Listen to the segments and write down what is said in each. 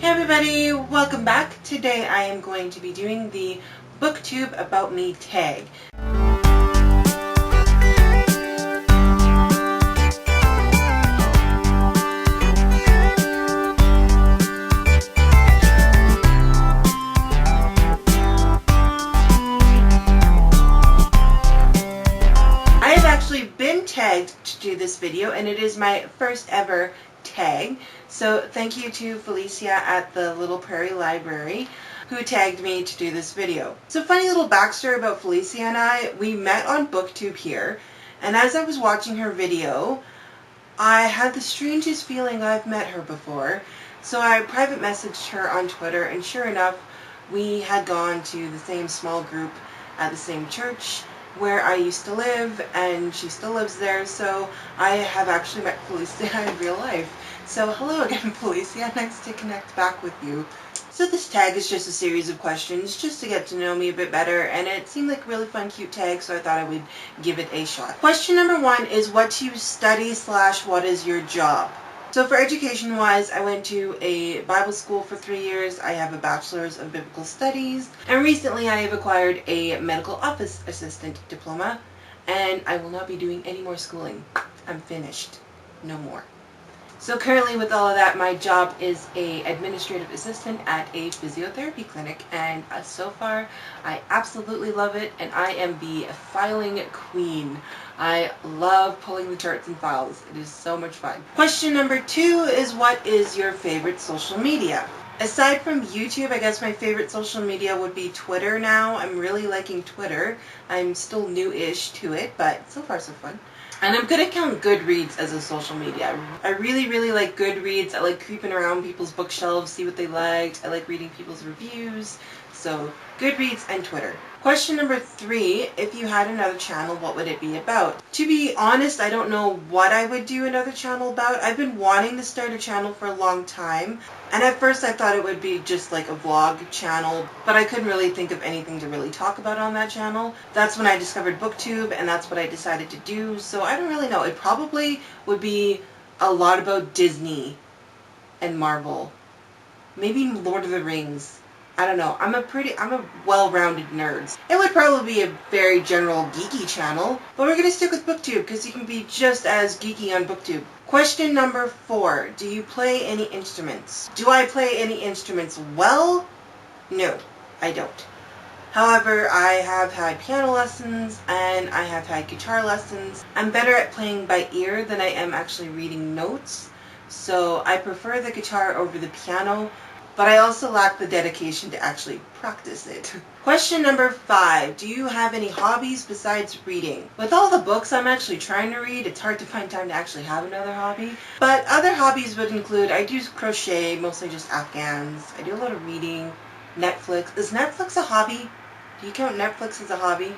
Hey everybody, welcome back. Today I am going to be doing the BookTube About Me tag. I have actually been tagged to do this video, and it is my first ever tag. So thank you to Felicia at the Little Prairie Library who tagged me to do this video. So funny little backstory about Felicia and I, we met on BookTube here, and as I was watching her video, I had the strangest feeling I've met her before. So I private messaged her on Twitter, and sure enough, we had gone to the same small group at the same church where I used to live, and she still lives there, so I have actually met Felicia in real life. So hello again, Felicia, nice to connect back with you. So this tag is just a series of questions just to get to know me a bit better, and it seemed like a really fun, cute tag, so I thought I would give it a shot. Question number 1 is what do you study / what is your job? So for education-wise, I went to a Bible school for 3 years. I have a Bachelor's of Biblical Studies, and recently I have acquired a medical office assistant diploma, and I will not be doing any more schooling. I'm finished. No more. So currently with all of that, my job is a administrative assistant at a physiotherapy clinic, and so far I absolutely love it, and I am the filing queen. I love pulling the charts and files. It is so much fun. Question number 2 is what is your favorite social media? Aside from YouTube, I guess my favorite social media would be Twitter now. I'm really liking Twitter. I'm still new-ish to it, but so far so fun. And I'm going to count Goodreads as a social media. I really like Goodreads. I like creeping around people's bookshelves, see what they liked. I like reading people's reviews. So Goodreads and Twitter. Question number 3, if you had another channel, what would it be about? To be honest, I don't know what I would do another channel about. I've been wanting to start a channel for a long time, and at first I thought it would be just like a vlog channel, but I couldn't really think of anything to really talk about on that channel. That's when I discovered BookTube, and that's what I decided to do, so I don't really know. It probably would be a lot about Disney and Marvel. Maybe Lord of the Rings. I don't know. I'm a well-rounded nerd. It would probably be a very general geeky channel, but we're going to stick with BookTube because you can be just as geeky on BookTube. Question number 4. Do you play any instruments? Do I play any instruments well? No, I don't. However, I have had piano lessons and I have had guitar lessons. I'm better at playing by ear than I am actually reading notes, so I prefer the guitar over the piano, but I also lack the dedication to actually practice it. Question number 5. Do you have any hobbies besides reading? With all the books I'm actually trying to read, it's hard to find time to actually have another hobby. But other hobbies would include, I do crochet, mostly just Afghans. I do a lot of reading. Netflix. Is Netflix a hobby? Do you count Netflix as a hobby?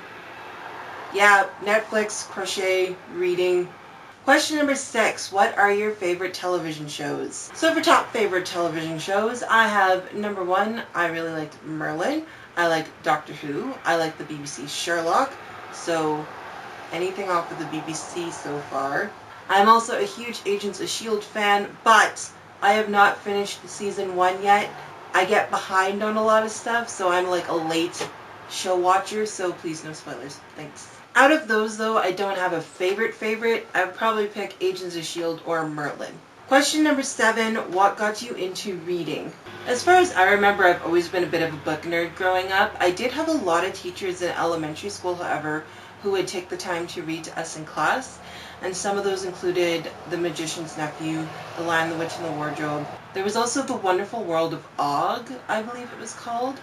Yeah, Netflix, crochet, reading. Question number 6. What are your favorite television shows? So for top favorite television shows, I have number 1, I really liked Merlin. I like Doctor Who. I like the BBC Sherlock. So anything off of the BBC so far. I'm also a huge Agents of S.H.I.E.L.D. fan, but I have not finished season 1 yet. I get behind on a lot of stuff, so I'm like a late show watcher, so please no spoilers. Thanks. Out of those, though, I don't have a favorite. I would probably pick Agents of S.H.I.E.L.D. or Merlin. Question number 7, what got you into reading? As far as I remember, I've always been a bit of a book nerd growing up. I did have a lot of teachers in elementary school, however, who would take the time to read to us in class, and some of those included The Magician's Nephew, The Lion, the Witch, and the Wardrobe. There was also The Wonderful World of Og, I believe it was called,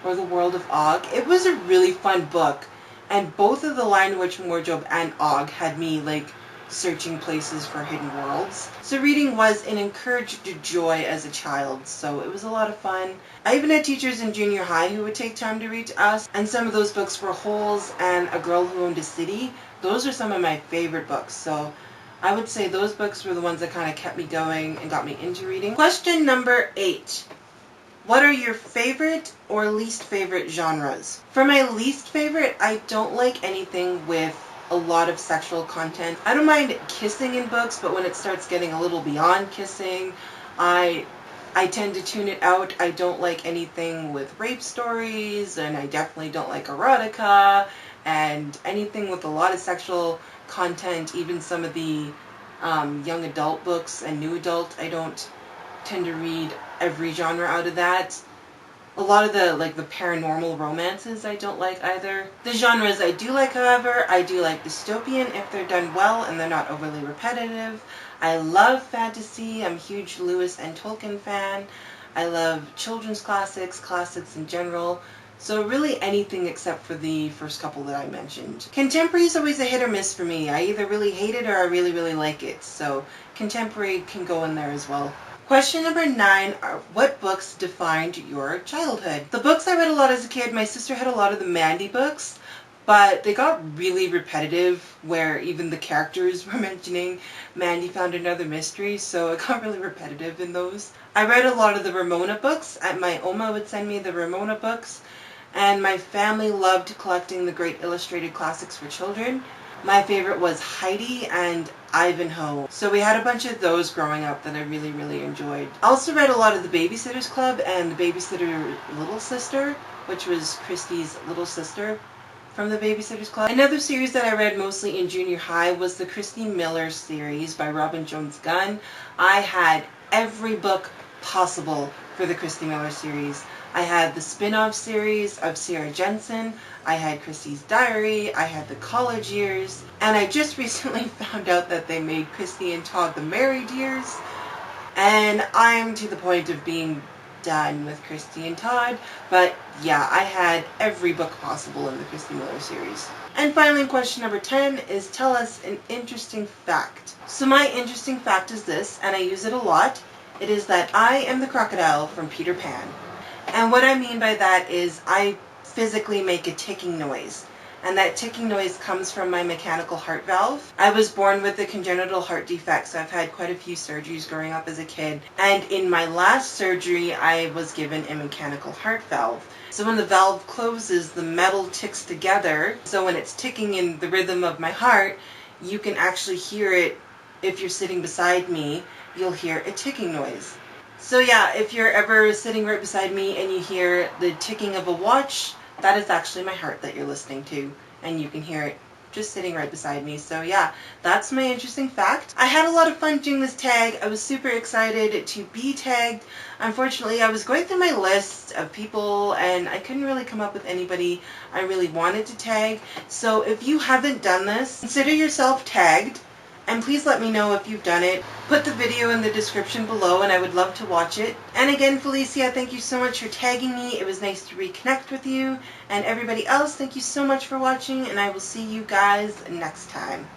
or The World of Og. It was a really fun book. And both of The Lion, the Witch, and Wardrobe and Og had me, like, searching places for hidden worlds. So reading was an encouraged joy as a child, so it was a lot of fun. I even had teachers in junior high who would take time to read to us, and some of those books were Holes and A Girl Who Owned a City. Those are some of my favorite books, so I would say those books were the ones that kind of kept me going and got me into reading. Question number 8. What are your favorite or least favorite genres? For my least favorite, I don't like anything with a lot of sexual content. I don't mind kissing in books, but when it starts getting a little beyond kissing, I I tend to tune it out. I don't like anything with rape stories, and I definitely don't like erotica, and anything with a lot of sexual content, even some of the young adult books and new adult. I don't tend to read every genre out of that. A lot of the paranormal romances I don't like either. The genres I do like, however, I do like dystopian if they're done well and they're not overly repetitive. I love fantasy. I'm a huge Lewis and Tolkien fan. I love children's classics, classics in general. So really anything except for the first couple that I mentioned. Contemporary is always a hit or miss for me. I either really hate it or I really, really like it. So contemporary can go in there as well. Question number 9 are what books defined your childhood? The books I read a lot as a kid, my sister had a lot of the Mandy books, but they got really repetitive where even the characters were mentioning Mandy found another mystery, so it got really repetitive in those. I read a lot of the Ramona books. My Oma would send me the Ramona books, and my family loved collecting the great illustrated classics for children. My favorite was Heidi and Ivanhoe. So we had a bunch of those growing up that I really, really enjoyed. I also read a lot of the Babysitter's Club and the Babysitter Little Sister, which was Christy's little sister from the Babysitter's Club. Another series that I read mostly in junior high was the Christy Miller series by Robin Jones Gunn. I had every book possible for the Christy Miller series. I had the spin-off series of Sarah Jensen, I had Christy's Diary, I had the college years, and I just recently found out that they made Christy and Todd the married years, and I'm to the point of being done with Christy and Todd, but yeah, I had every book possible in the Christy Miller series. And finally, question number 10 is tell us an interesting fact. So my interesting fact is this, and I use it a lot. It is that I am the crocodile from Peter Pan. And what I mean by that is I physically make a ticking noise. And that ticking noise comes from my mechanical heart valve. I was born with a congenital heart defect, so I've had quite a few surgeries growing up as a kid. And in my last surgery, I was given a mechanical heart valve. So when the valve closes, the metal ticks together. So when it's ticking in the rhythm of my heart, you can actually hear it. If you're sitting beside me, you'll hear a ticking noise. So yeah, if you're ever sitting right beside me and you hear the ticking of a watch, that is actually my heart that you're listening to, and you can hear it just sitting right beside me. So yeah, that's my interesting fact. I had a lot of fun doing this tag. I was super excited to be tagged. Unfortunately, I was going through my list of people and I couldn't really come up with anybody I really wanted to tag. So if you haven't done this, consider yourself tagged. And please let me know if you've done it. Put the video in the description below and I would love to watch it. And again, Felicia, thank you so much for tagging me. It was nice to reconnect with you. And everybody else, thank you so much for watching and I will see you guys next time.